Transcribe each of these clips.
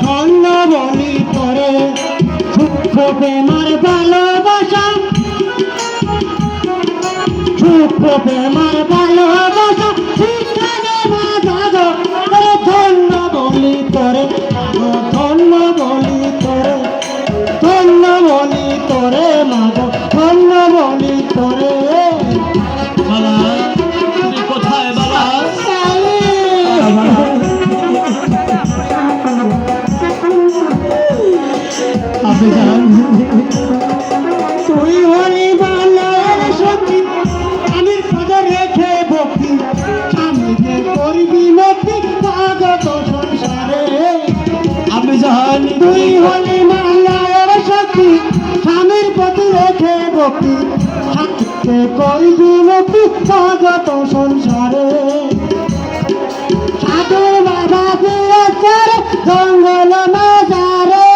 ধন্য বলি তোরে সূক্ষ্ম প্রেমার ভালোবাসা সূক্ষ্ম প্রেমার ভালোবাসা শিক্ষা দে মা দাদা তোরে ধন্য বলি তোরে ধন্য বলি তোরে ধন্য বলি তোরে মা ধন্য বলি তোরে বাবা তুমি কোথায় বাবা? আপনি জান তুই হলি বাংলার সখী আমি পদে রেখে ভক্তি আমি যে করবি নতি স্বাগত সংসারে আপনি জান তুই হলি বাংলার সখী স্বামীর পদে রেখে ভক্তি সাথে করবি নতি স্বাগত সংসারে সাধু বাবা বীরেশ্বর জঙ্গল মাজারে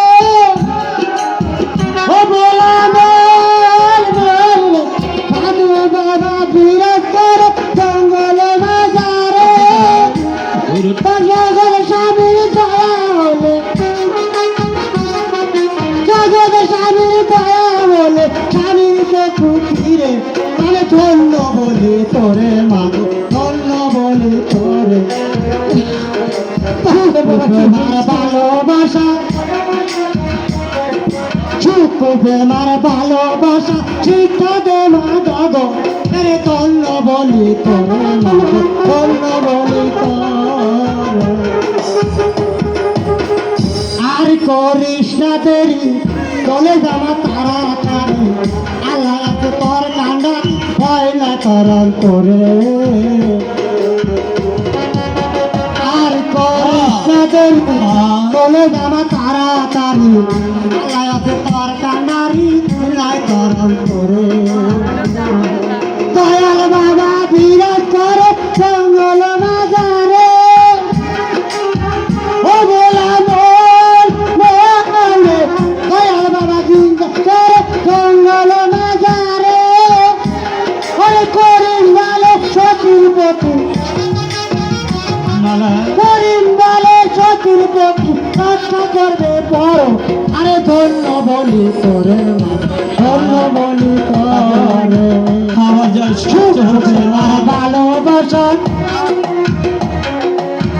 ও বলা বল বল সাধু বাবা বীরেশ্বর জঙ্গল মাজারে জগৎ স্বামীর দয়া হলে জগৎ স্বামীর দয়া হলে স্বামীকে খুঁজিরে তাহলে ধন্য বলি তোরে মাগো ধন্য বলি তোরে ভালোবাসা সূক্ষ্ম প্রেমার ভালোবাসা শিক্ষা দে মা দাদা আরে ধন্য বলি তোরে মাগো ধন্য বলি তোরে আর করিস না দেরি চলে যাওয়া তাড়াতাড়ি আল্লাহ আছে তোর কান্ডা ভয় না করন করে আর করিস না দেরি চলে যাওয়া তাড়াতাড়ি আল্লাহ আছে তোর কান্ডারি নাই করন করে দয়াল বাবা বিরাজ করে জঙ্গল মাজারে ও বলা বল বলে দয়াল বাবা বিরাজ করে জঙ্গল মাজারে ওরে করিম বলে সতীর পতি করিম বলে সতীর পতি কষ্ট করবে বড় আরে ধন্য বলি তোরে ধন্য বলি তোরে আমার যা সহ্য হচ্ছে না। ভালোবাসা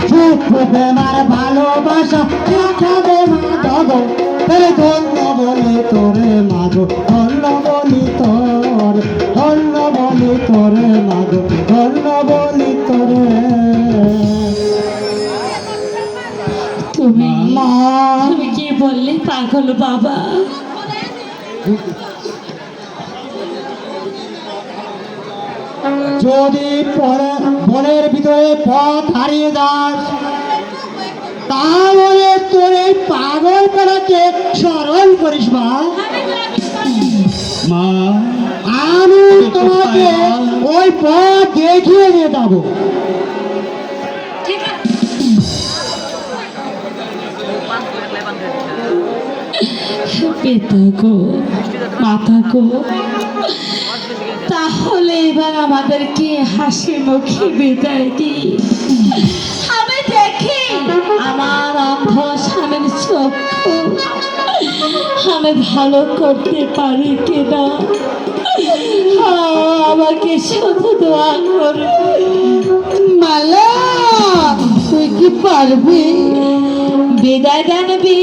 সূক্ষ্ম প্রেমার ভালোবাসা শিক্ষা দে মা দাদা তোরে ধন্য বলি তোরে মাগো ধন্য বলি তোর ধন্য বলি তোরে মাগো ধন্য বলি তোরে তুমি মা তুমি কি বললে পাগল বাবা? যদি বনের ভিতরে পথ হারিয়ে যাস তাহলে তোর এই পাগল করাকে স্মরণ করিস মা মা আমি তোমাকে ওই পথ দেখিয়ে দিয়ে যাবো পিতা গো মাতা গো, তাহলে এবার আমাদেরকে হাসি মুখে বিদায় দি। আমি দেখি আমার অন্ধ স্বামীর চক্ষু আমি ভালো করতে পারি কিনা। আমাকে শুধু দোয়া করবে মালা তুই কি পারবি বিদায় জানবি।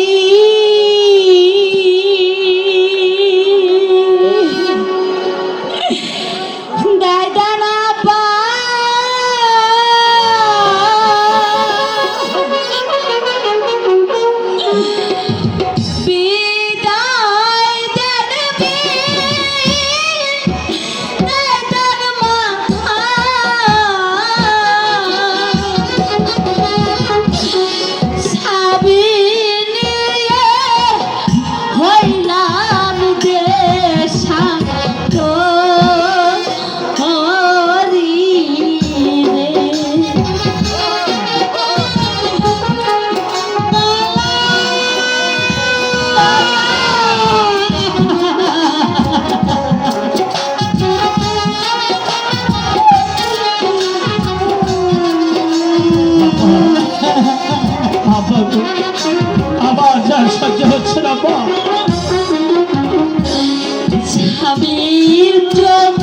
আমার যা সহ্য হচ্ছে না মা। স্বামীর প্রেম